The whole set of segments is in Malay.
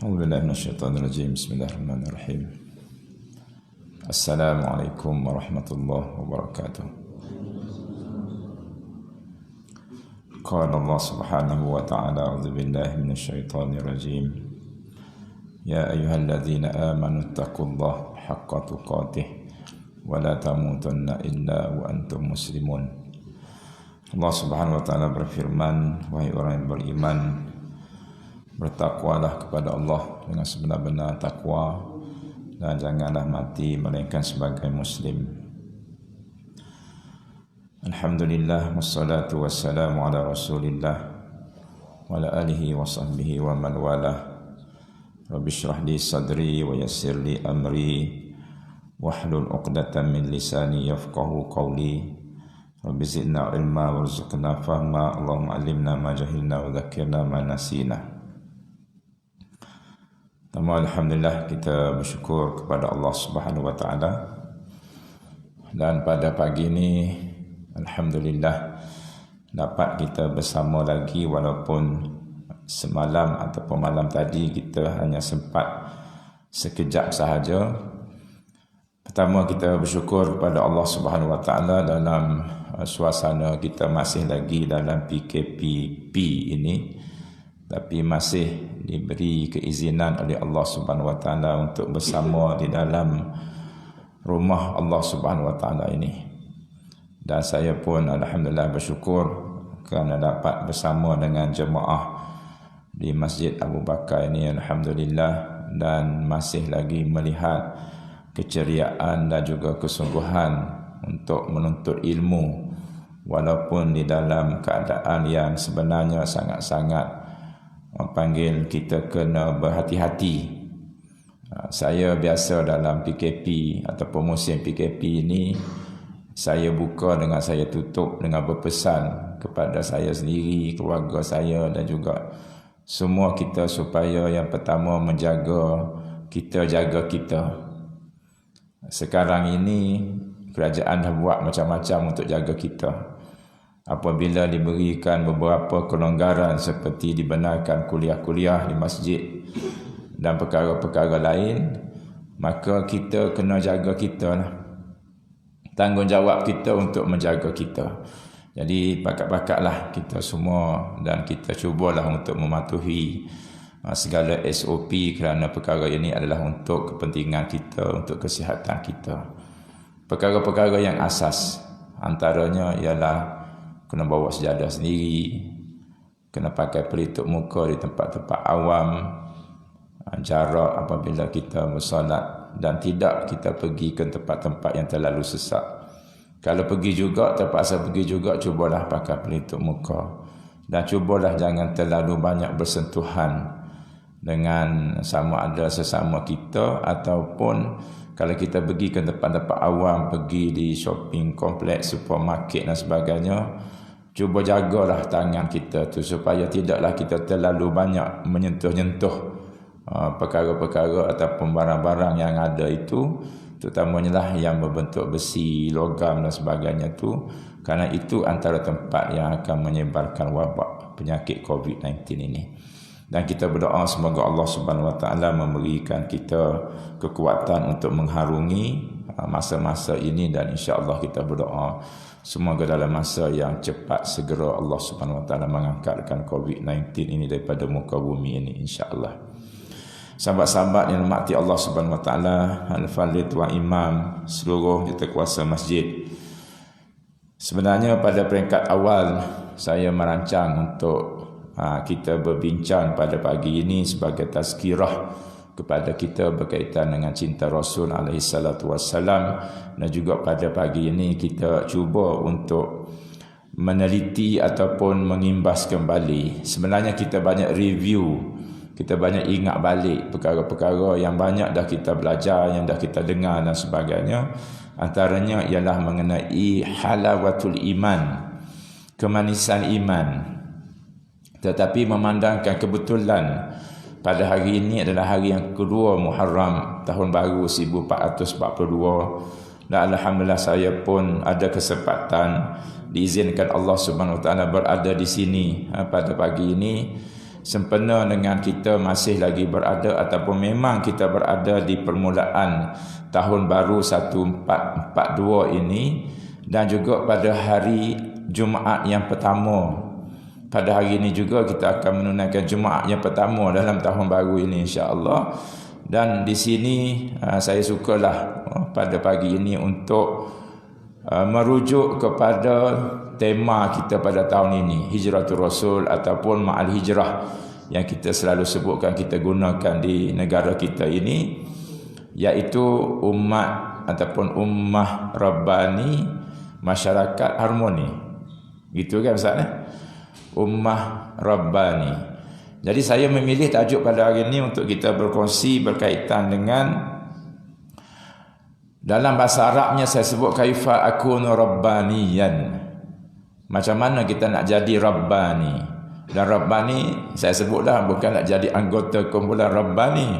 أعوذ بالله من الشيطان الرجيم. بسم الله الرحمن الرحيم. السلام عليكم ورحمة الله وبركاته. قال الله سبحانه وتعالى: أعوذ بالله من الشيطان الرجيم. يا أيها الذين آمنوا اتقوا الله حق تقاته ولا تموتن إلا وأنتم مسلمون. Allah Subhanahu wa taala berfirman, wahai orang yang beriman, bertakwalah kepada Allah dengan sebenar-benar takwa dan janganlah mati melainkan sebagai muslim. Alhamdulillah, wassalatu wassalamu ala Rasulillah wa ala alihi wa sahbihi wa man walah. Rabbi shrah li sadri wa yassir li amri wahlul 'uqdatam min lisani yafqahu qawli. Rabbi zidna ilma warzuqna fahma. Allahumma 'allimna ma jahilna wa dhakkirna ma nasina. Alhamdulillah, kita bersyukur kepada Allah Subhanahu wa taala. Dan pada pagi ini alhamdulillah dapat kita bersama lagi, walaupun semalam ataupun malam tadi kita hanya sempat sekejap sahaja. Pertama, kita bersyukur kepada Allah Subhanahu wa taala dalam suasana kita masih lagi dalam PKP ini, tapi masih diberi keizinan oleh Allah Subhanahu wa taala untuk bersama di dalam rumah Allah Subhanahu wa taala ini. Dan saya pun alhamdulillah bersyukur kerana dapat bersama dengan jemaah di Masjid Abu Bakar ini, alhamdulillah, dan masih lagi melihat keceriaan dan juga kesungguhan untuk menuntut ilmu, walaupun di dalam keadaan yang sebenarnya sangat-sangat memanggil kita kena berhati-hati. Saya biasa dalam PKP ataupun musim PKP ini, saya buka dengan saya tutup dengan berpesan kepada saya sendiri, keluarga saya dan juga semua kita, supaya yang pertama menjaga kita, jaga kita. Sekarang ini kerajaan dah buat macam-macam untuk jaga kita. Apabila diberikan beberapa kelonggaran seperti dibenarkan kuliah-kuliah di masjid dan perkara-perkara lain, maka kita kena jaga kita lah. Tanggungjawab kita untuk menjaga kita. Jadi pakat-pakatlah kita semua dan kita cubalah untuk mematuhi segala SOP, kerana perkara ini adalah untuk kepentingan kita, untuk kesihatan kita. Perkara-perkara yang asas antaranya ialah kena bawa sejadah sendiri, kena pakai pelitup muka di tempat-tempat awam, jarak apabila kita bersolat, dan tidak kita pergi ke tempat-tempat yang terlalu sesak. Kalau pergi juga, terpaksa pergi juga, cubalah pakai pelitup muka. Dan cubalah jangan terlalu banyak bersentuhan dengan sama ada sesama kita, ataupun kalau kita pergi ke tempat-tempat awam, pergi di shopping kompleks, supermarket dan sebagainya, cuba jagalah tangan kita tu supaya tidaklah kita terlalu banyak menyentuh-nyentuh perkara-perkara ataupun barang-barang yang ada itu, terutamanya lah yang berbentuk besi, logam dan sebagainya tu, kerana itu antara tempat yang akan menyebarkan wabak penyakit COVID-19 ini. Dan kita berdoa semoga Allah Subhanahu wa taala memberikan kita kekuatan untuk mengharungi masa-masa ini, dan insya-Allah kita berdoa semoga dalam masa yang cepat segera Allah Subhanahu wa taala mengangkatkan COVID-19 ini daripada muka bumi ini, insya-Allah. Sahabat-sahabat yang dirahmati Allah Subhanahu wa taala, al-fadhil wa imam, seluruh jawatkuasa masjid. Sebenarnya pada peringkat awal saya merancang untuk kita berbincang pada pagi ini sebagai tazkirah kepada kita berkaitan dengan cinta Rasul alaihi salatu wassalam, dan juga pada pagi ini kita cuba untuk meneliti ataupun mengimbas kembali. Sebenarnya kita banyak review, kita banyak ingat balik perkara-perkara yang banyak dah kita belajar, yang dah kita dengar dan sebagainya. Antaranya ialah mengenai halawatul iman, kemanisan iman. Tetapi memandangkan kebetulan pada hari ini adalah hari yang kedua Muharram tahun baru 1442, dan alhamdulillah saya pun ada kesempatan diizinkan Allah Subhanahu wa taala berada di sini pada pagi ini. sempena dengan kita masih lagi berada ataupun memang kita berada di permulaan tahun baru 1442 ini, dan juga pada hari Jumaat yang pertama. Pada hari ini juga kita akan menunaikan Jumaat yang pertama dalam tahun baru ini, insya-Allah. Dan di sini saya sukalah pada pagi ini untuk merujuk kepada tema kita pada tahun ini, Hijratul Rasul ataupun Ma'al Hijrah, yang kita selalu sebutkan, kita gunakan di negara kita ini, iaitu umat ataupun ummah Rabbani, masyarakat harmoni. Gitu kan Ustaz? Ummah Rabbani. Jadi saya memilih tajuk pada hari ini untuk kita berkongsi berkaitan dengan, dalam bahasa Arabnya saya sebut kaifa akunu rabbaniyan. Macam mana kita nak jadi rabbani? Dan rabbani saya sebutlah bukan nak jadi anggota kumpulan rabbani.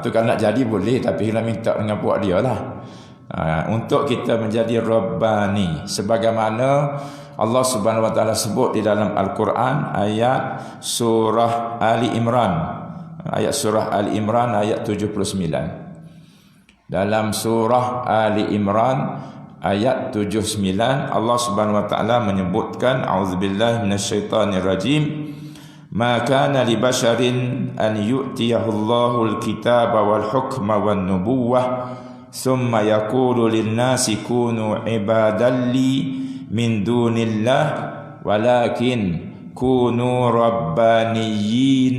Tu kalau nak jadi boleh, tapi kita minta dengan puak dia lah. Untuk kita menjadi rabbani, sebagaimana Allah Subhanahu wa taala sebut di dalam Al-Quran ayat surah Ali Imran. Ayat surah Ali Imran ayat 79. Dalam surah Ali Imran ayat 79, Allah Subhanahu wa taala menyebutkan, a'udzubillahi minasyaitonir rajim, ma kana li basharin an yu'tiyahu Allahul kitaba wal hukma wan nubuwah thumma yaqulu lin-nasi kunu ibadan li min dunillah walakin kunu rabbaniyyin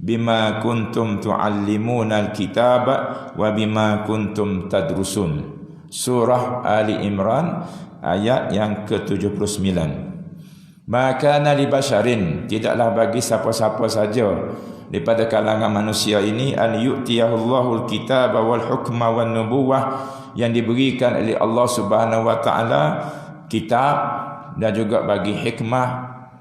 bima kuntum tuallimuna alkitaba wa bima kuntum tadrusun. Surah Ali Imran ayat yang ke-79. Maka li basharin, tidaklah bagi siapa-siapa saja daripada kalangan manusia ini, an yu'tiyahullahu alkitaba wal hukma wan nubuwah, yang diberikan oleh Allah Subhanahu wa taala kitab dan juga bagi hikmah,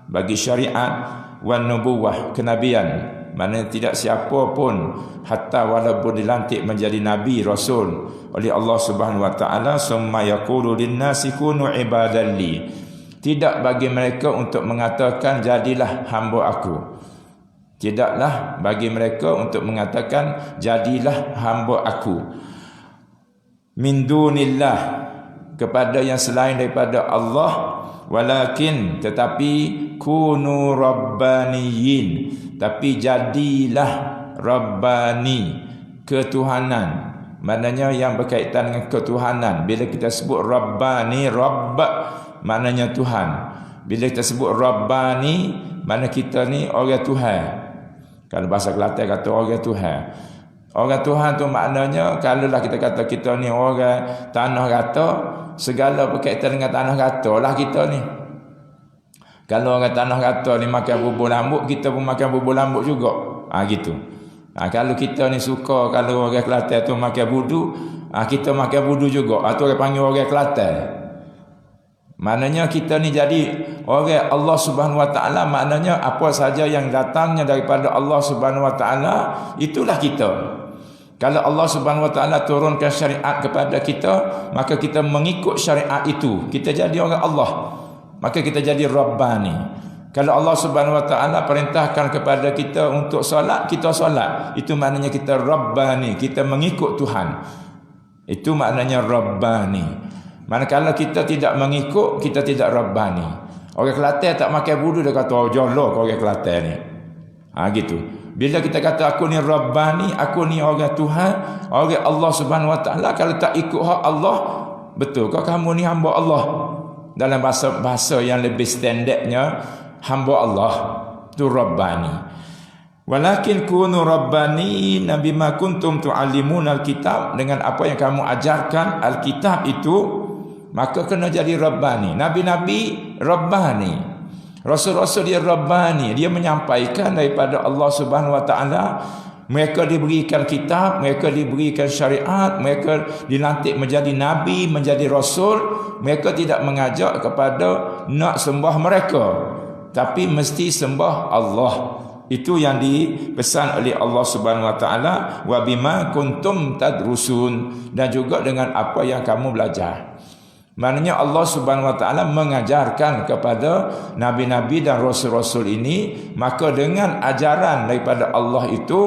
bagi syariat, wan nubuwah, kenabian. Mana tidak siapa pun, hatta walaupun dilantik menjadi nabi rasul oleh Allah Subhanahu wa taala, summa yaqulu lin-nasi kunu ibadan li, tidak bagi mereka untuk mengatakan jadilah hamba aku. Tidaklah bagi mereka untuk mengatakan jadilah hamba aku. Min dunillah, kepada yang selain daripada Allah, walakin, tetapi, kunu rabbaniyin, tapi jadilah rabbani, ketuhanan. Maknanya yang berkaitan dengan ketuhanan. Bila kita sebut rabbani, rabb maknanya Tuhan. Bila kita sebut rabbani, makna kita ni orang Tuhan. Kalau bahasa Kelantan kata orang Tuhan. Orang Tuhan tu maknanya, kalaulah kita kata kita ni orang tanah rata, segala berkaitan dengan tanah rata lah kita ni. Kalau orang tanah rata ni makan bubur lambuk, kita pun makan bubur lambuk juga. Gitu. Kalau kita ni suka, kalau orang Kelantan tu makan budu, kita makan budu juga. Tu orang panggil orang Kelantan. Maknanya kita ni jadi orang Allah Subhanahu wa taala, maknanya apa saja yang datangnya daripada Allah Subhanahu wa taala, itulah kita. Kalau Allah Subhanahu wa taala turunkan syariat kepada kita, maka kita mengikut syariat itu. Kita jadi orang Allah. Maka kita jadi rabbani. Kalau Allah Subhanahu wa taala perintahkan kepada kita untuk solat, kita solat. Itu maknanya kita rabbani, kita mengikut Tuhan. Itu maknanya rabbani. Manakala kita tidak mengikut, kita tidak rabbani. Orang Kelantan tak makan budu, dia kata jolok orang Kelantan ni. Gitu. Bila kita kata aku ni rabbani, aku ni orang Tuhan, orang Allah Subhanahu wa taala, kalau tak ikut hak Allah, betul ke kamu ni hamba Allah? Dalam bahasa yang lebih standardnya, hamba Allah tu rabbani. Walakin kunu rabbani bima kuntum tuallimuna alkitab, dengan apa yang kamu ajarkan alkitab itu, maka kena jadi rabbani. Nabi-nabi rabbani, rasul-rasul dia rabbani, dia menyampaikan daripada Allah Subhanahu wa taala. Mereka diberikan kitab, mereka diberikan syariat, mereka dilantik menjadi nabi, menjadi rasul. Mereka tidak mengajak kepada nak sembah mereka, tapi mesti sembah Allah. Itu yang dipesan oleh Allah Subhanahu wa taala, wa bima kuntum tadrusun, dan juga dengan apa yang kamu belajar. Maknanya Allah Subhanahu Wa Taala mengajarkan kepada nabi-nabi dan rasul-rasul ini, maka dengan ajaran daripada Allah itu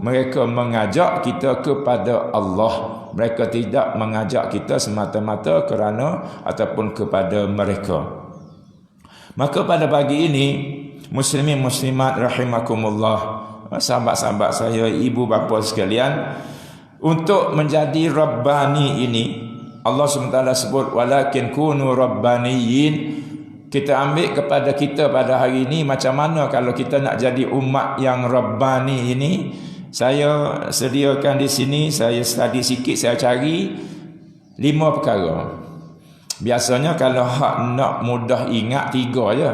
mereka mengajak kita kepada Allah. Mereka tidak mengajak kita semata-mata kerana ataupun kepada mereka. Maka pada pagi ini, muslimin muslimat rahimakumullah, sahabat-sahabat saya, ibu bapa sekalian, untuk menjadi Rabbani ini Allah SWT sebut walakin kunu rabbaniyin. Kita ambil kepada kita pada hari ini, macam mana kalau kita nak jadi umat yang Rabbani ini. Saya sediakan di sini, saya study sikit, saya cari 5 perkara. Biasanya kalau hak nak mudah ingat 3 je.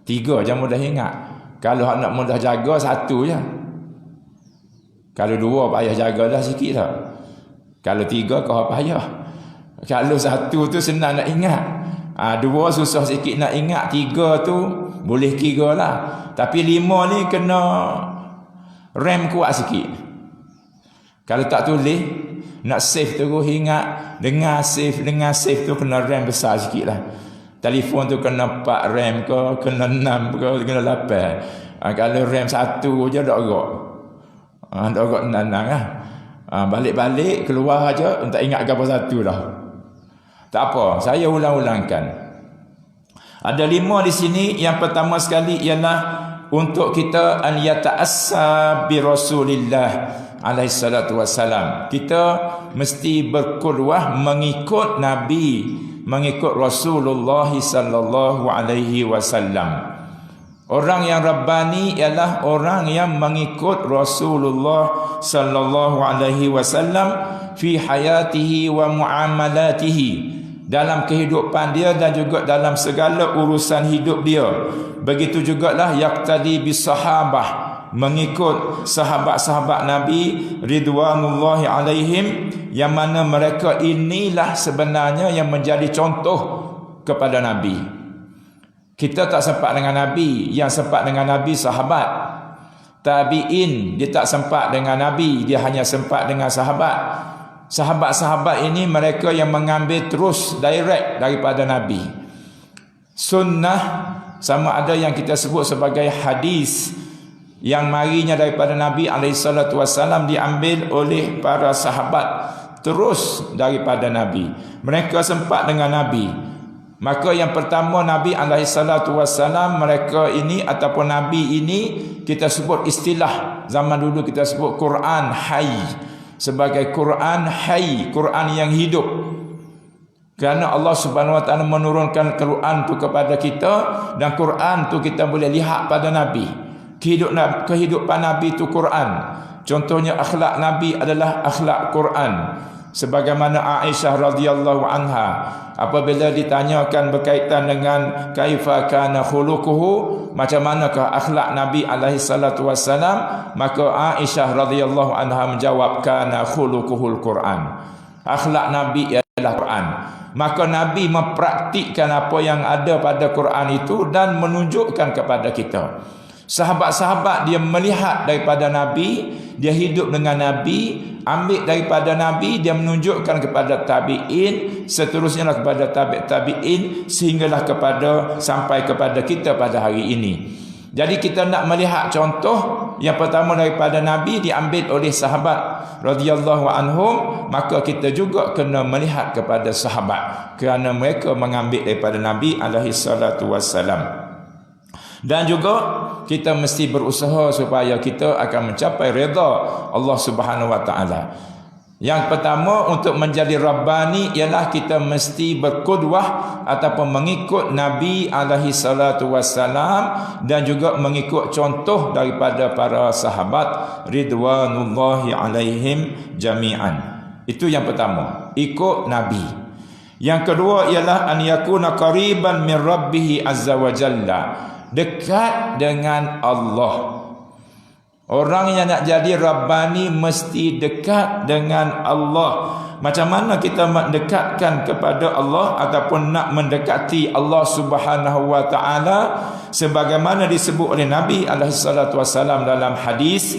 3 je mudah ingat. Kalau hak nak mudah jaga 1 je. Kalau 2 payah jaga dah sikit dah. Kalau 3 kau payah. Kalau 1 tu senang nak ingat. 2 susah sikit nak ingat. 3 tu boleh kira lah. Tapi 5 ni kena RAM kuat sikit. Kalau tak tulis, nak save terus ingat. Dengar save tu kena RAM besar sikit lah. Telefon tu kena 4 RAM ke, kena 6 ke, kena 8. Kalau RAM 1 je tak gerak. Tak gerak tenang lah. Balik-balik keluar aja, tak ingat apa satu dah. Tak apa, saya ulang-ulangkan. Ada 5 di sini. Yang pertama sekali ialah untuk kita an yata'assa bi Rasulillah alaihi salatu wassalam. Kita mesti berqudwah mengikut Nabi, mengikut Rasulullah sallallahu alaihi wasallam. Orang yang Rabbani ialah orang yang mengikut Rasulullah sallallahu alaihi wasallam fi hayatihi wa muamalatihi, dalam kehidupan dia dan juga dalam segala urusan hidup dia. Begitu jugalah yaqtadi bis sahabah, mengikut sahabat-sahabat Nabi ridwanullahi alaihim, yang mana mereka inilah sebenarnya yang menjadi contoh kepada Nabi. Kita tak sempat dengan Nabi, yang sempat dengan Nabi sahabat. Tabi'in, dia tak sempat dengan Nabi, dia hanya sempat dengan sahabat. Sahabat-sahabat ini mereka yang mengambil terus direct daripada Nabi. Sunnah sama ada yang kita sebut sebagai hadis, yang marinya daripada Nabi SAW diambil oleh para sahabat terus daripada Nabi. Mereka sempat dengan Nabi. Maka yang pertama, Nabi SAW, mereka ini ataupun Nabi ini kita sebut istilah zaman dulu, kita sebut Quran Hayy, sebagai Quran Hayy, Quran yang hidup. Kerana Allah Subhanahu Wa Taala menurunkan Quran tu kepada kita, dan Quran tu kita boleh lihat pada Nabi. Kehidupan Nabi tu Quran. Contohnya akhlak Nabi adalah akhlak Quran. Sebagaimana Aisyah radhiyallahu anha apabila ditanyakan berkaitan dengan kaifa kana khuluquhu, macam manakah akhlak Nabi alaihi salatu wassalam, maka Aisyah radhiyallahu anha menjawab kana khuluquhul Quran. Akhlak Nabi ialah Quran. Maka Nabi mempraktikkan apa yang ada pada Quran itu dan menunjukkan kepada kita. Sahabat-sahabat dia melihat daripada Nabi, dia hidup dengan Nabi, ambil daripada Nabi, dia menunjukkan kepada tabi'in, seterusnya lah kepada tabi'in, sehinggalah sampai kepada kita pada hari ini. Jadi kita nak melihat contoh yang pertama daripada Nabi diambil oleh sahabat radhiyallahu anhum, maka kita juga kena melihat kepada sahabat kerana mereka mengambil daripada Nabi alaihi salatu wassalam. Dan juga kita mesti berusaha supaya kita akan mencapai redha Allah Subhanahu Wa Taala. Yang pertama, untuk menjadi Rabbani ialah kita mesti berqudwah ataupun mengikut Nabi alaihi salatu wassalam, dan juga mengikut contoh daripada para sahabat ridwanullahi alaihim jami'an. Itu yang pertama, ikut Nabi. Yang kedua ialah an yakuna qariban min rabbih azza wa jalla, dekat dengan Allah. Orang yang nak jadi Rabbani mesti dekat dengan Allah. Macam mana kita mendekatkan kepada Allah ataupun nak mendekati Allah Subhanahu Wa Taala? Sebagaimana disebut oleh Nabi alaihi salatu wasallam dalam hadis,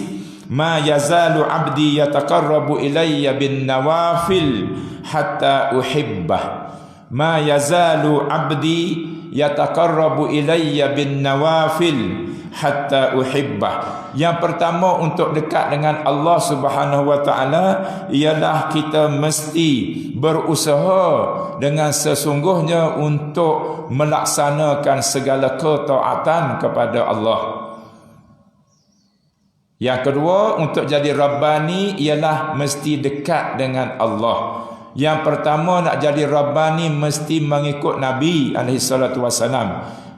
ma yazalu abdi yataqarrabu ilayya bin nawafil hatta uhibbah. ma yazalu abdi yataqarrabu ilayya bin nawafil hatta uhibbah. Yang pertama untuk dekat dengan Allah Subhanahu wa taala ialah kita mesti berusaha dengan sesungguhnya untuk melaksanakan segala ketaatan kepada Allah. Yang kedua, untuk jadi Rabbani ialah mesti dekat dengan Allah. Yang pertama, nak jadi Rabbani mesti mengikut Nabi SAW.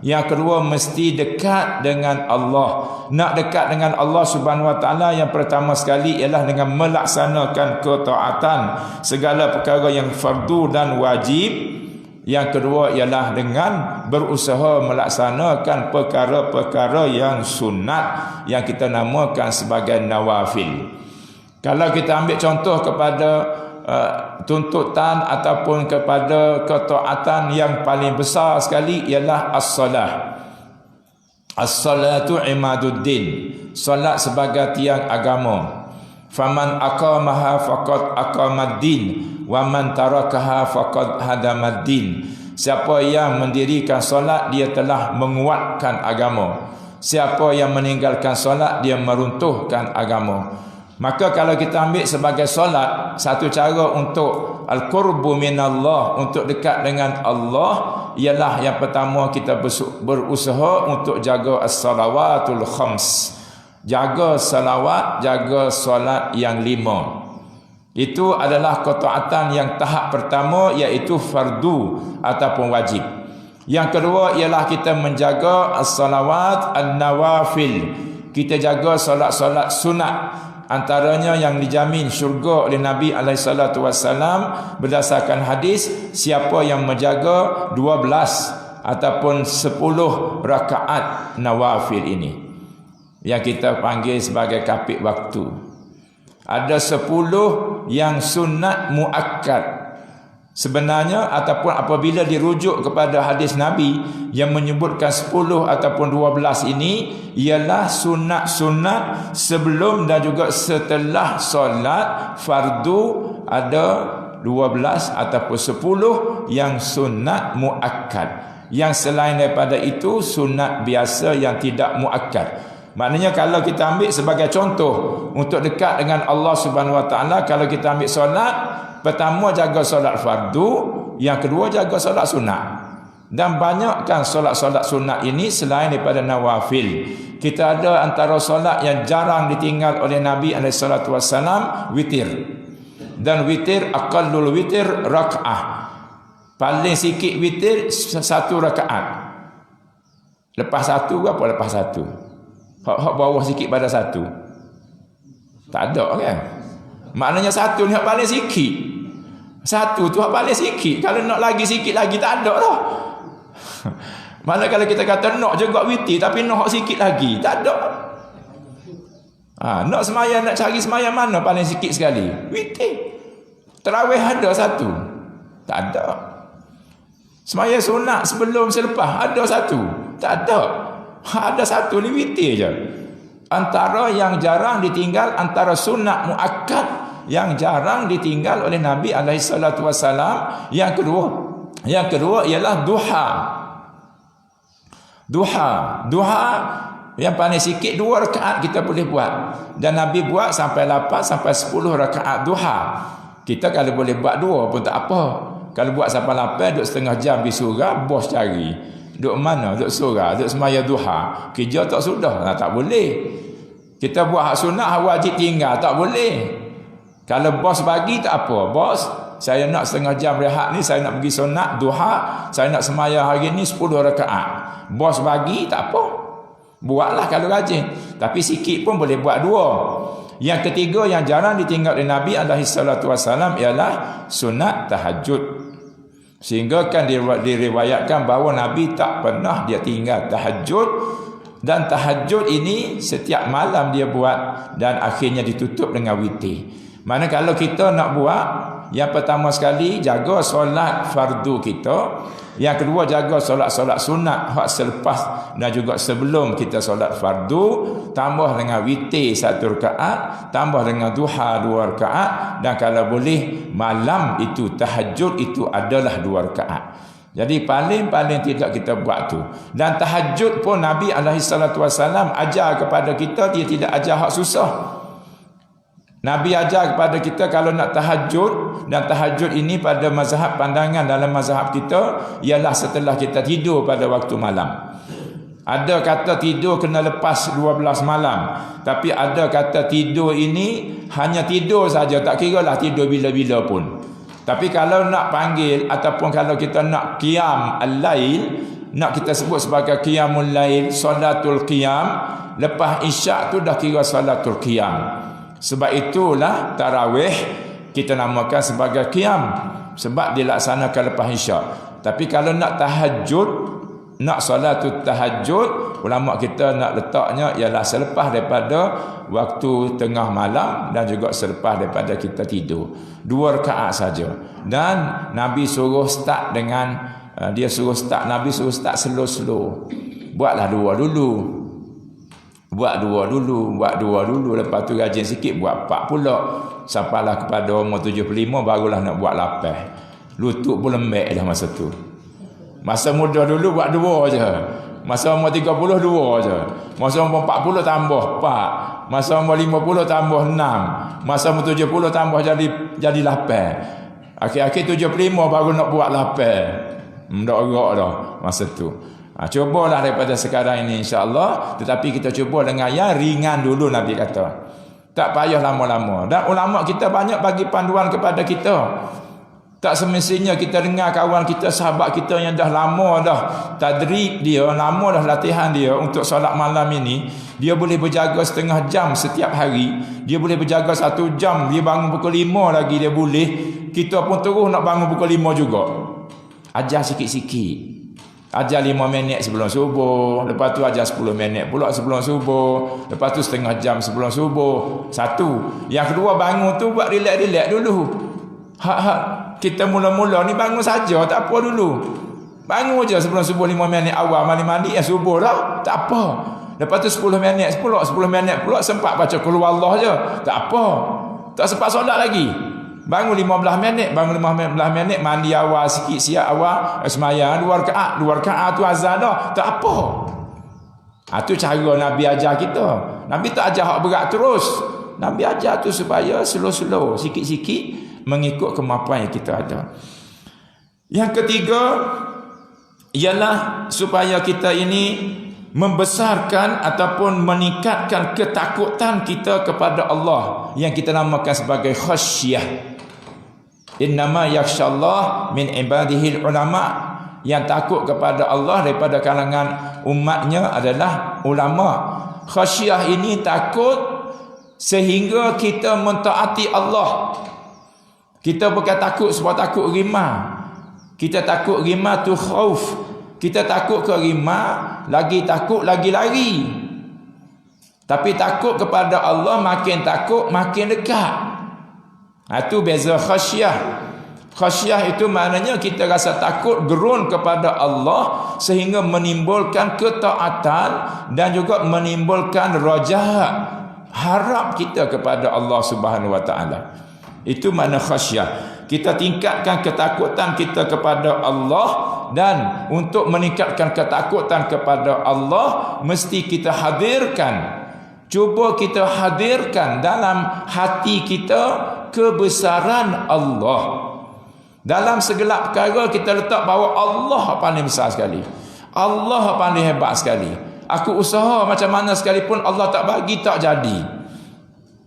Yang kedua, mesti dekat dengan Allah. Nak dekat dengan Allah Subhanahu wa taala, yang pertama sekali ialah dengan melaksanakan ketaatan segala perkara yang fardu dan wajib. Yang kedua ialah dengan berusaha melaksanakan perkara-perkara yang sunat, yang kita namakan sebagai nawafil. Kalau kita ambil contoh kepada tuntutan ataupun kepada ketaatan yang paling besar sekali ialah as-salah. As-salatu imaduddin. Salat sebagai tiang agama. Faman aqamaha faqad aqamaddin wa man tarakaha faqad hadamaddin. Siapa yang mendirikan solat, dia telah menguatkan agama. Siapa yang meninggalkan solat, dia meruntuhkan agama. Maka kalau kita ambil sebagai solat, satu cara untuk al-qurbu minallah, untuk dekat dengan Allah, ialah yang pertama kita berusaha untuk jaga as-salawatul khams. Jaga salawat, jaga solat yang 5. Itu adalah ketaatan yang tahap pertama, iaitu fardu ataupun wajib. Yang kedua ialah kita menjaga as-salawat an-nawafil. Kita jaga solat-solat sunat. Antaranya yang dijamin syurga oleh Nabi SAW berdasarkan hadis, siapa yang menjaga 12 ataupun 10 rakaat nawafil ini, yang kita panggil sebagai kapit waktu. Ada 10 yang sunat muakkad. Sebenarnya ataupun apabila dirujuk kepada hadis Nabi yang menyebutkan 10 ataupun 12 ini, ialah sunat-sunat sebelum dan juga setelah solat fardu. Ada 12 ataupun 10 yang sunat muakkad. Yang selain daripada itu sunat biasa yang tidak muakkad. Maknanya kalau kita ambil sebagai contoh untuk dekat dengan Allah Subhanahu wa taala, kalau kita ambil solat, pertama jaga solat fardu, yang kedua jaga solat sunat. Dan banyakkan solat-solat sunat ini selain daripada nawafil. Kita ada antara solat yang jarang ditinggal oleh Nabi SAW, witir. Dan witir, aqallul witir rak'ah. Paling sikit witir 1 rakaat. Lepas 1 apa lepas 1? Hak bawah sikit pada 1. Tak ada kan? Maknanya 1 ni hak paling sikit. 1 tu hak paling sikit. Kalau nak lagi sikit lagi tak ada dah. Mana kalau kita kata nak juga witir tapi nak hak sikit lagi, tak ada. Nak semayang, nak cari semayang mana paling sikit sekali? Witir. Tarawih ada 1? Tak ada. Semayang sunat sebelum selepas ada 1? Tak ada. Ada 1 ni witir je. Antara yang jarang ditinggal, antara sunat muakkad yang jarang ditinggal oleh Nabi SAW. Yang kedua ialah duha. Duha yang paling sikit 2 rakaat kita boleh buat. Dan Nabi buat sampai 8 sampai 10 rakaat duha. Kita kalau boleh buat 2 pun tak apa. Kalau buat sampai 8, duduk setengah jam di surga, bos cari. Duduk mana? Duduk surga, duduk semaya duha. Kerja tak sudah, tak boleh. Kita buat hak sunat, hak wajib tinggal, tak boleh. Kalau bos bagi tak apa. Bos, saya nak setengah jam rehat ni, saya nak pergi sunat duha, saya nak semaya hari ni 10 rakaat. Bos bagi tak apa. Buatlah kalau rajin. Tapi sikit pun boleh buat 2. Yang ketiga yang jarang ditinggal oleh Nabi SAW ialah sunat tahajud. Sehingga kan diriwayatkan bahawa Nabi tak pernah dia tinggal tahajud. Dan tahajud ini setiap malam dia buat. Dan akhirnya ditutup dengan witir. Mana kalau kita nak buat Yang pertama sekali, jaga solat fardu kita. Yang kedua, jaga solat-solat sunat hak selepas dan juga sebelum kita solat fardu. Tambah dengan witir 1 rakaat, tambah dengan duha 2 rakaat, dan kalau boleh malam itu tahajud itu adalah 2 rakaat. Jadi paling-paling tidak kita buat tu. Dan tahajud pun Nabi SAW ajar kepada kita, dia tidak ajar hak susah. Nabi ajar kepada kita kalau nak tahajud, dan tahajud ini pada mazhab pandangan dalam mazhab kita ialah setelah kita tidur pada waktu malam. Ada kata tidur kena lepas 12 malam, tapi ada kata tidur ini hanya tidur saja, tak kira lah tidur bila-bila pun. Tapi kalau nak panggil ataupun kalau kita nak qiyam al-lail, nak kita sebut sebagai qiyamul lail, solatul qiyam, lepas isyak tu dah kira solatul qiyam. Sebab itulah tarawih kita namakan sebagai qiyam, sebab dilaksanakan lepas isyak. Tapi kalau nak tahajud, nak solatul tahajud, ulama kita nak letaknya ialah selepas daripada waktu tengah malam dan juga selepas daripada kita tidur. 2 rakaat saja. Dan Nabi suruh start dengan Nabi suruh start slow-slow. Buatlah 2 dulu. Buat dua dulu, lepas tu rajin sikit buat 4 pula. Sampailah kepada umur 75 barulah nak buat 8. Lutut pun lembek dah masa tu. Masa muda dulu buat 2 je. Masa umur 30 2 je. Masa umur 40 tambah 4. Masa umur 50 tambah 6. Masa umur 70 tambah jadi 8. Akhir-akhir 75 baru nak buat 8. Tak gerak dah masa tu. Cubalah daripada sekarang ini insya-Allah, tetapi kita cuba dengan yang ringan dulu. Nabi kata tak payah lama-lama. Dan ulama kita banyak bagi panduan kepada kita. Tak semestinya kita dengar kawan kita, sahabat kita yang dah lama dah tadrib dia, lama dah latihan dia untuk solat malam ini, dia boleh berjaga setengah jam setiap hari, dia boleh berjaga 1 jam, dia bangun pukul 5 lagi dia boleh. Kita pun terus nak bangun pukul 5 juga. Ajar sikit-sikit. Ajar 5 minit sebelum subuh, lepas tu ajar 10 minit pula sebelum subuh, lepas tu setengah jam sebelum subuh. 1. Yang kedua, bangun tu buat relax-relax dulu. Kita mula-mula ni bangun saja, tak apa dulu. Bangun je sebelum subuh 5 minit awal, mandi-mandi subuh dah, tak apa. Lepas tu 10 minit pula, 10 minit pula sempat baca qul huwallah je, tak apa. Tak sempat solat lagi. Bangun 15 minit, mandi awal sikit, siap awal, sembahyang 2 rakaat, 2 rakaat tu azan dah, tak apa. Itu cara Nabi ajar kita. Nabi tak ajar hak berat terus. Nabi ajar tu supaya slow-slow, sikit-sikit, mengikut kemampuan yang kita ada. Yang ketiga ialah supaya kita ini membesarkan ataupun meningkatkan ketakutan kita kepada Allah yang kita namakan sebagai khasyah. Innama yakhshallah min ibadihil ulama. Yang takut kepada Allah daripada kalangan umatnya adalah ulama. Khasyah ini takut sehingga kita mentaati Allah. Kita bukan takut sebab takut rima. Kita takut rima tu khauf. Kita takut ke rima, lagi takut lagi lari. Tapi takut kepada Allah, makin takut makin dekat. Itu beza khasyah. Khasyah itu maknanya kita rasa takut, gerun kepada Allah sehingga menimbulkan ketaatan dan juga menimbulkan raja, harap kita kepada Allah Subhanahu wa taala. Itu makna khasyah. Kita tingkatkan ketakutan kita kepada Allah, dan untuk meningkatkan ketakutan kepada Allah mesti kita hadirkan, cuba kita hadirkan dalam hati kita kebesaran Allah. Dalam segala perkara kita letak bahawa Allah paling besar sekali, Allah paling hebat sekali. Aku usaha macam mana sekalipun Allah tak bagi, tak jadi.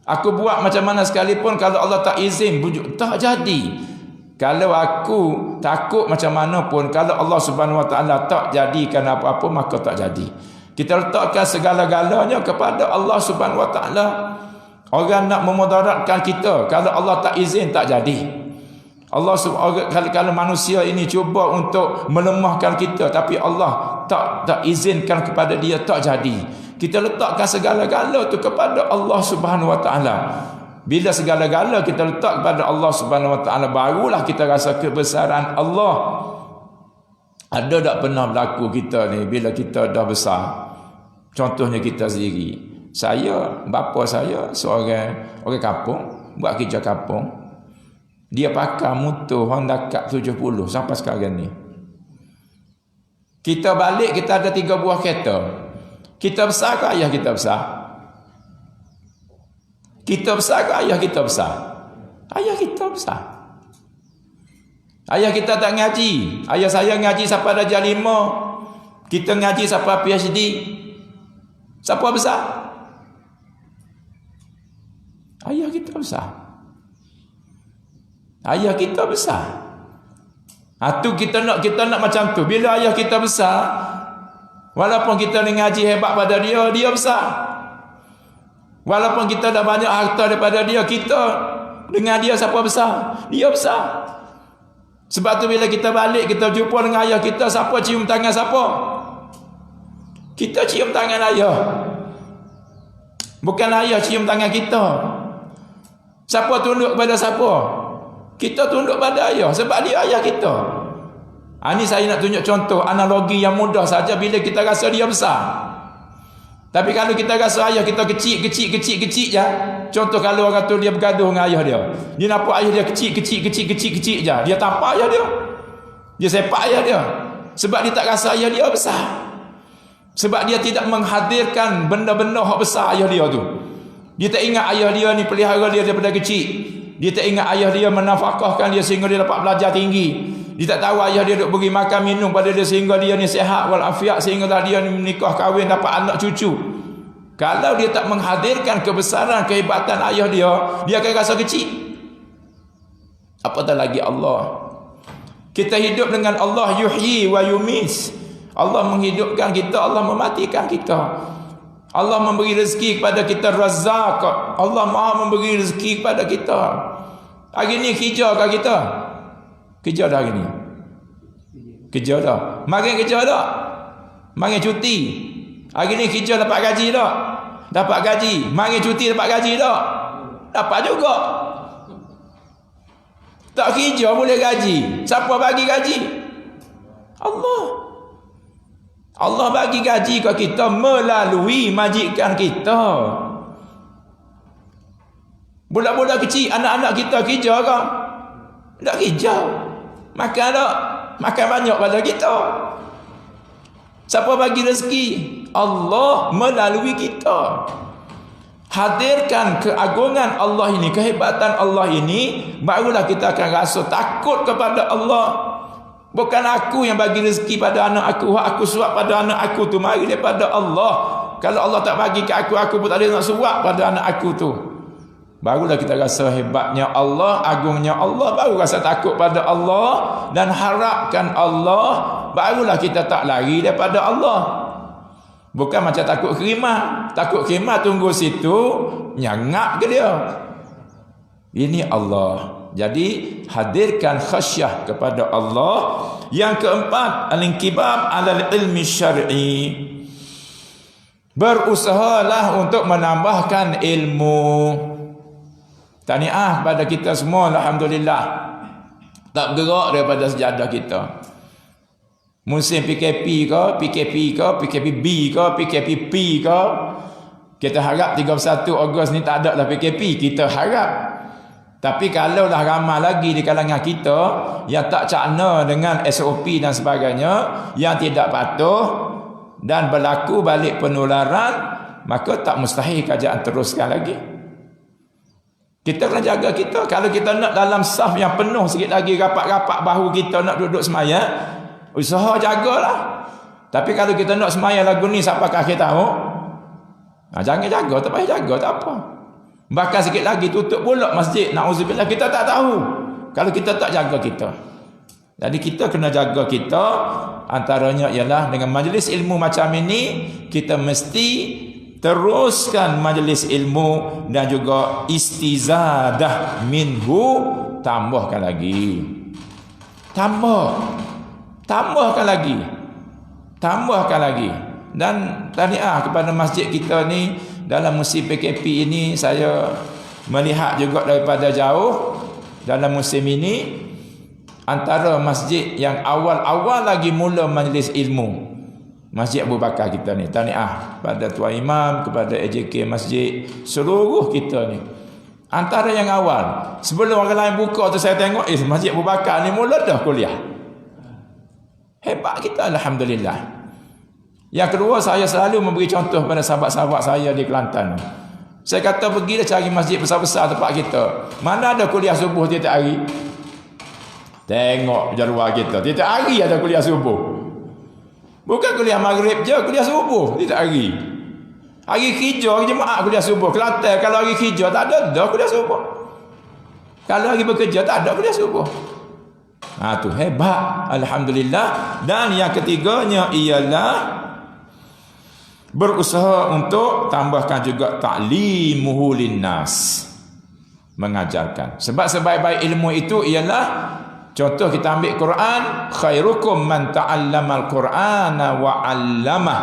Aku buat macam mana sekalipun, kalau Allah tak izin, tak jadi. Kalau aku takut macam mana pun, kalau Allah Subhanahu wa taala tak jadikan apa-apa, maka tak jadi. Kita letakkan segala-galanya kepada Allah Subhanahu wa taala. Orang nak memudaratkan kita, kalau Allah tak izin, tak jadi. Kalau manusia ini cuba untuk melemahkan kita, tapi Allah tak izinkan kepada dia, tak jadi. Kita letakkan segala-gala tu kepada Allah Subhanahu wa taala. Bila segala-gala kita letak kepada Allah Subhanahu Wa Taala, barulah kita rasa kebesaran Allah. Ada tak pernah berlaku kita ni bila kita dah besar? Contohnya kita sendiri. Saya, bapa saya seorang orang kampung, buat kerja kampung. Dia pakai motor Honda Cup 70 sampai sekarang ni. Kita balik, kita ada 3 buah kereta. Kita besar ke ayah kita besar? Kita besar ke ayah kita besar? Ayah kita besar. Ayah kita tak ngaji. Ayah saya ngaji sampai darjah 5. Kita ngaji sampai PhD. Siapa besar? Ayah kita besar. Ayah kita besar. Tu kita nak macam tu. Bila ayah kita besar, walaupun kita ngaji hebat pada dia, dia besar. Walaupun kita dah banyak harta daripada dia, kita dengan dia siapa besar? Dia besar. Sebab tu bila kita balik, kita jumpa dengan ayah kita, siapa cium tangan siapa? Kita cium tangan ayah. Bukan ayah cium tangan kita. Siapa tunduk pada siapa? Kita tunduk pada ayah sebab dia ayah kita. Ini saya nak tunjuk contoh analogi yang mudah saja bila kita rasa dia besar. Tapi kalau kita rasa ayah kita kecil je. Contoh kalau orang tu dia bergaduh dengan ayah dia. Dia nampak ayah dia kecil je. Dia tampak ayah dia. Dia sepak ayah dia. Sebab dia tak rasa ayah dia besar. Sebab dia tidak menghadirkan benda-benda yang besar ayah dia tu. Dia tak ingat ayah dia ni pelihara dia daripada kecil. Dia tak ingat ayah dia menafkahkan dia sehingga dia dapat belajar tinggi. Dia tak tahu ayah dia duk beri makan minum pada dia sehingga dia ni sihat walafiat, sehingga dia ni menikah kahwin dapat anak cucu. Kalau dia tak menghadirkan kebesaran kehebatan ayah dia akan rasa kecil. Apatah lagi Allah. Kita hidup dengan Allah yuhyi wa yumis. Allah menghidupkan kita, Allah mematikan kita. Allah memberi rezeki kepada kita, Razzaq. Allah Maha memberi rezeki kepada kita. Hari ni kerja ke kita? Kerja dah hari ni. Kerja dah. Makin kerja dah. Makin cuti. Hari ni kerja dapat gaji dah. Dapat gaji. Makin cuti dapat gaji dah. Dapat juga. Tak kerja boleh gaji. Siapa bagi gaji? Allah. Allah bagi gaji ke kita melalui majikan kita. Budak-budak kecil, anak-anak kita kerja ke? Tak kerja. Makan tak? Makan banyak pada kita. Siapa bagi rezeki? Allah melalui kita. Hadirkan keagungan Allah ini, kehebatan Allah ini, barulah kita akan rasa takut kepada Allah. Bukan aku yang bagi rezeki pada anak aku. Aku suap pada anak aku tu mari daripada Allah. Kalau Allah tak bagi ke aku pun tak boleh nak suap pada anak aku tu. Barulah kita rasa hebatnya Allah, agungnya Allah. Baru rasa takut pada Allah dan harapkan Allah. Barulah kita tak lari daripada Allah. Bukan macam takut kerimah. Takut kerimah tunggu situ, nyangap ke dia. Ini Allah. Jadi hadirkan khasyah kepada Allah. Yang keempat, al-inqibab 'alal ilmi syar'i. Berusahalah untuk menambahkan ilmu. Tahniah pada kita semua, alhamdulillah. Tak bergerak daripada sejadah kita. Musim PKP ke, PKP ke, PKPB ke, PKPP ke. Kita harap 31 Ogos ni tak ada lah PKP. Kita harap. Tapi kalau dah ramai lagi di kalangan kita yang tak cakna dengan SOP dan sebagainya, yang tidak patuh dan berlaku balik penularan, maka tak mustahil kerajaan teruskan lagi. Kita kena jaga kita. Kalau kita nak dalam saf yang penuh sikit lagi, rapat-rapat bahu kita nak duduk sembahyang, usaha jagalah. Tapi kalau kita nak sembahyang lagu ni sampai ke akhir tahun, jangan jaga, tak payah jaga, tak apa. Bahkan sikit lagi tutup pula masjid. Na'udzubillah, kita tak tahu kalau kita tak jaga kita. Jadi kita kena jaga kita. Antaranya ialah dengan majlis ilmu macam ini, kita mesti teruskan majlis ilmu dan juga istizadah minhu, tambahkan lagi. Tambahkan lagi. Dan tahniah kepada masjid kita ni dalam musim PKP ini. Saya melihat juga daripada jauh dalam musim ini, antara masjid yang awal-awal lagi mula majlis ilmu, Masjid Abu Bakar kita ni. Tahniah pada Tuan Imam, kepada AJK Masjid, seluruh kita ni. Antara yang awal. Sebelum orang lain buka tu saya tengok, Masjid Abu Bakar ni mula dah kuliah. Hebat kita, alhamdulillah. Yang kedua, saya selalu memberi contoh pada sahabat-sahabat saya di Kelantan. Saya kata pergilah cari masjid besar-besar tempat kita. Mana ada kuliah subuh tiap hari? Tengok jadual kita, tiap hari ada kuliah subuh. Bukan kuliah maghrib je, kuliah subuh tiap hari. Hari kerja jemaah kuliah subuh. Kelantan kalau hari kerja tak ada kuliah subuh. Kalau hari bekerja tak ada kuliah subuh. Tu hebat, alhamdulillah. Dan yang ketiganya ialah berusaha untuk tambahkan juga ta'limuhu linnas, mengajarkan. Sebab sebaik-baik ilmu itu ialah, contoh kita ambil Quran, khairukum man ta'allamal Qur'ana wa 'allamah.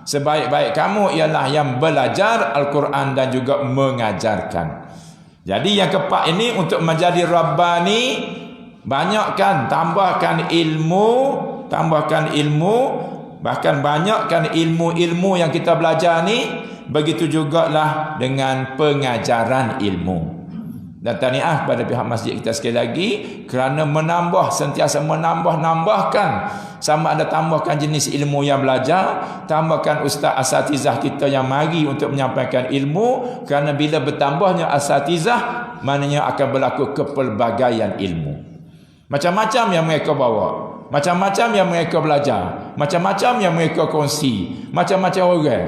Sebaik-baik kamu ialah yang belajar Al-Quran dan juga mengajarkan. Jadi yang keempat ini untuk menjadi Rabbani, banyakkan, tambahkan ilmu, bahkan banyakkan ilmu-ilmu yang kita belajar ni. Begitu jugalah dengan pengajaran ilmu. Dan tahniah pada pihak masjid kita sekali lagi kerana sentiasa menambahkan, sama ada tambahkan jenis ilmu yang belajar, tambahkan ustaz asatizah kita yang mari untuk menyampaikan ilmu. Kerana bila bertambahnya asatizah, maknanya akan berlaku kepelbagaian ilmu. Macam-macam yang mereka bawa, macam-macam yang mereka belajar, macam-macam yang mereka kongsi, macam-macam orang.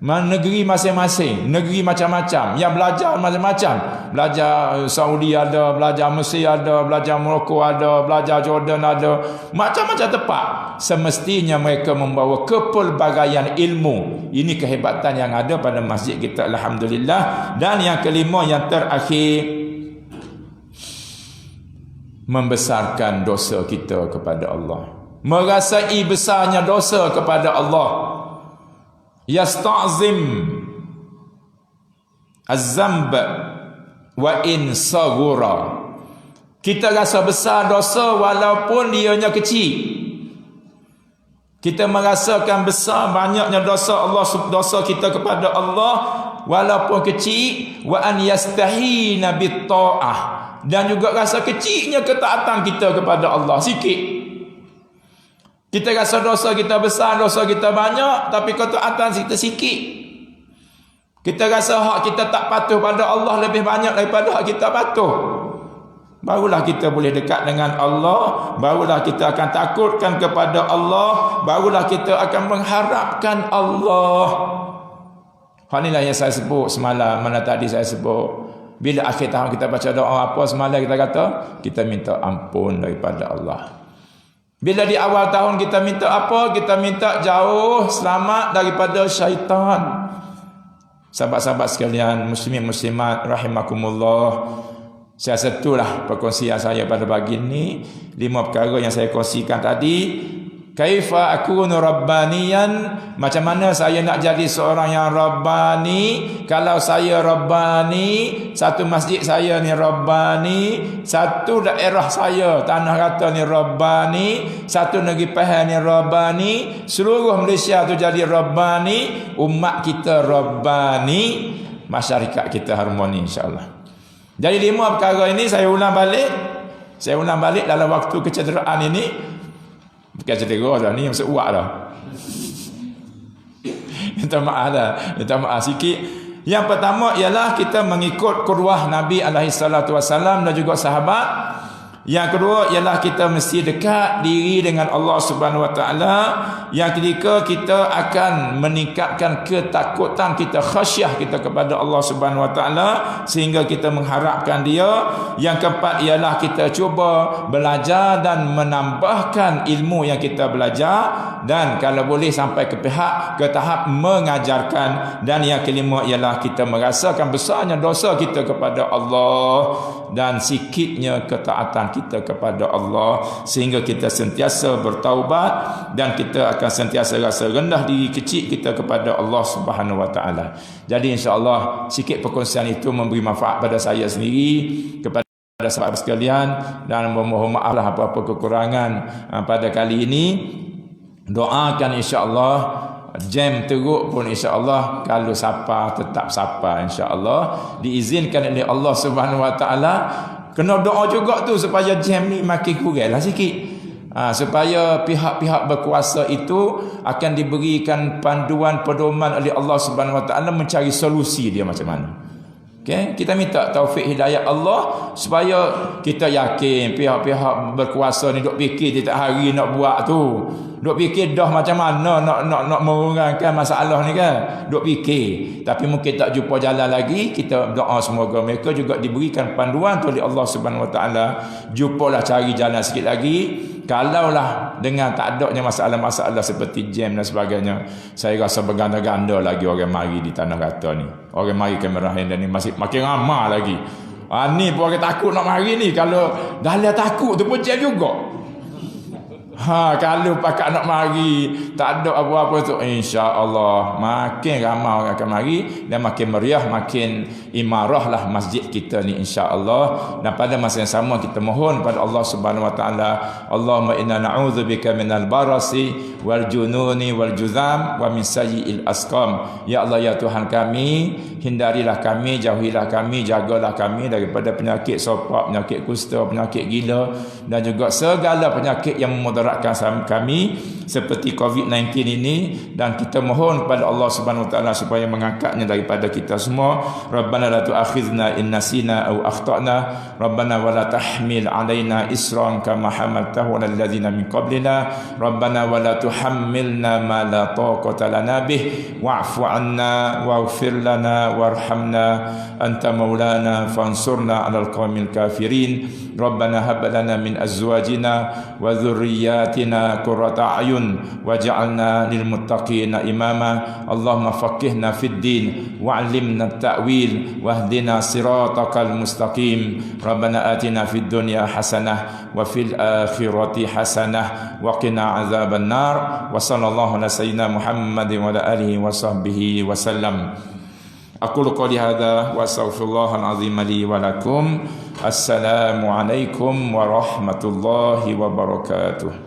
Negeri masing-masing, negeri macam-macam, yang belajar macam-macam. Belajar Saudi ada, belajar Mesir ada, belajar Morocco ada, belajar Jordan ada, macam-macam tempat. Semestinya mereka membawa kepelbagaian ilmu. Ini kehebatan yang ada pada masjid kita, alhamdulillah. Dan yang kelima, yang terakhir, membesarkan dosa kita kepada Allah, merasai besarnya dosa kepada Allah. Yasta'zim az-zamb wa in saghura. Kita rasa besar dosa walaupun dianya kecil. Kita merasakan besar banyaknya dosa kita kepada Allah walaupun kecil. Wa an yastahina bit ta'ah, dan juga rasa kecilnya ketaatan kita kepada Allah sikit. Kita rasa dosa kita besar, dosa kita banyak, tapi ketaatan kita sikit. Kita rasa hak kita tak patuh pada Allah lebih banyak daripada hak kita patuh. Barulah kita boleh dekat dengan Allah, barulah kita akan takutkan kepada Allah, barulah kita akan mengharapkan Allah. Hal inilah yang saya sebut semalam, mana tadi saya sebut. Bila akhir tahun kita baca doa apa semalam, kita kata kita minta ampun daripada Allah. Bila di awal tahun kita minta apa? Kita minta jauh selamat daripada syaitan. Sahabat-sahabat sekalian, muslimin muslimat rahimakumullah. Saya setulah perkongsian saya pada pagi ini. 5 perkara yang saya kongsikan tadi. Kaifa akunu rabbaniyan, macam mana saya nak jadi seorang yang rabbani. Kalau saya rabbani, satu masjid saya ni rabbani, satu daerah saya tanah rata ni rabbani, satu negeri Pahang ni rabbani, seluruh Malaysia tu jadi rabbani, umat kita rabbani, masyarakat kita harmoni insya-Allah. Jadi 5 perkara ini saya ulang balik dalam waktu kecederaan ini. Bukan cedera dah, ni masuk uak dah. Minta maaf sikit. Yang pertama ialah kita mengikut qudwah Nabi SAW dan juga sahabat. Yang kedua ialah kita mesti dekat diri dengan Allah Subhanahu Wa Taala. Yang ketiga, kita akan meningkatkan ketakutan kita, khasyah kita kepada Allah Subhanahu Wa Taala sehingga kita mengharapkan Dia. Yang keempat ialah kita cuba belajar dan menambahkan ilmu yang kita belajar, dan kalau boleh sampai ke tahap mengajarkan. Dan yang kelima ialah kita merasakan besarnya dosa kita kepada Allah dan sikitnya ketaatan kita kepada Allah, sehingga kita sentiasa bertaubat dan kita akan sentiasa rasa rendah diri kecil kita kepada Allah Subhanahu Wa Taala. Jadi insya-Allah sikit perkongsian itu memberi manfaat pada saya sendiri, kepada sahabat sekalian, dan memohon maaflah apa-apa kekurangan pada kali ini. Doakan insya-Allah jam teruk pun insya-Allah, kalau sapa tetap sapa insya-Allah, diizinkan oleh Allah Subhanahu Wa Taala. Kena doa juga tu supaya jam ni makin kuranglah sikit, supaya pihak-pihak berkuasa itu akan diberikan panduan pedoman oleh Allah Subhanahu Wa Taala mencari solusi dia macam mana. Okay? Kita minta taufik hidayah Allah supaya kita yakin pihak-pihak berkuasa ni duk fikir tiap hari nak buat tu, duk fikir dah macam mana nak mengurangkan masalah ni kan, duk fikir, tapi mungkin tak jumpa jalan lagi. Kita doa semoga mereka juga diberikan panduan oleh Allah Subhanahu Wa Taala, jumpalah cari jalan sikit lagi. Kalaulah dengan tak adanya masalah-masalah seperti jam dan sebagainya, saya rasa berganda-ganda lagi orang mari di Tanah Rata ni. Orang mari ke Merah Indah ni masih makin ramai lagi. Ni pun orang takut nak mari ni. Kalau dah takut tu pun jam juga. Kalau pakak nak mari tak ada apa-apa tu, insya-Allah makin ramai orang akan mari dan makin meriah, makin imarah lah masjid kita ni insya-Allah. Dan pada masa yang sama kita mohon pada Allah Subhanahu Wa Taala, Allahumma inna na'udzubika minal barasi wal jununi wal juzam wa min sayyi'il asqam. Ya Allah, ya Tuhan kami, hindarilah kami, jauhilah kami, jagalah kami daripada penyakit sopak, penyakit kusta, penyakit gila, dan juga segala penyakit yang memudaratkan kami seperti COVID-19 ini. Dan kita mohon kepada Allah Subhanahu Wa Taala supaya mengangkatnya daripada kita semua. Rabbana la tu'akhidhna in nasina aw akhtana, Rabbana wa la tahmil alaina isran kama hamaltahu 'alal ladzina min qablina, Rabbana wa la tuhammilna ma la taqata lana bih, wa'fu 'anna waghfir lana warhamna anta maulana fansurna 'alal qaumil kafirin. Rabbana hab lana min azwajina wa dhurriyyatina qurrata a'yun waj'alna lil muttaqina imama. Allahumma faqihna fid din wa'allimna at-ta'wil wahdina siratakal mustaqim. Rabbana atina fid dunya hasanah wa fil akhirati hasanah wa qina azaban nar. Wa sallallahu ala sayyidina Muhammadin wa ala alihi wa sahbihi wa sallam. Aqulu qouli hadza wa astaghfirullahal azim li wa lakum. Assalamu alaikum warahmatullahi wabarakatuh.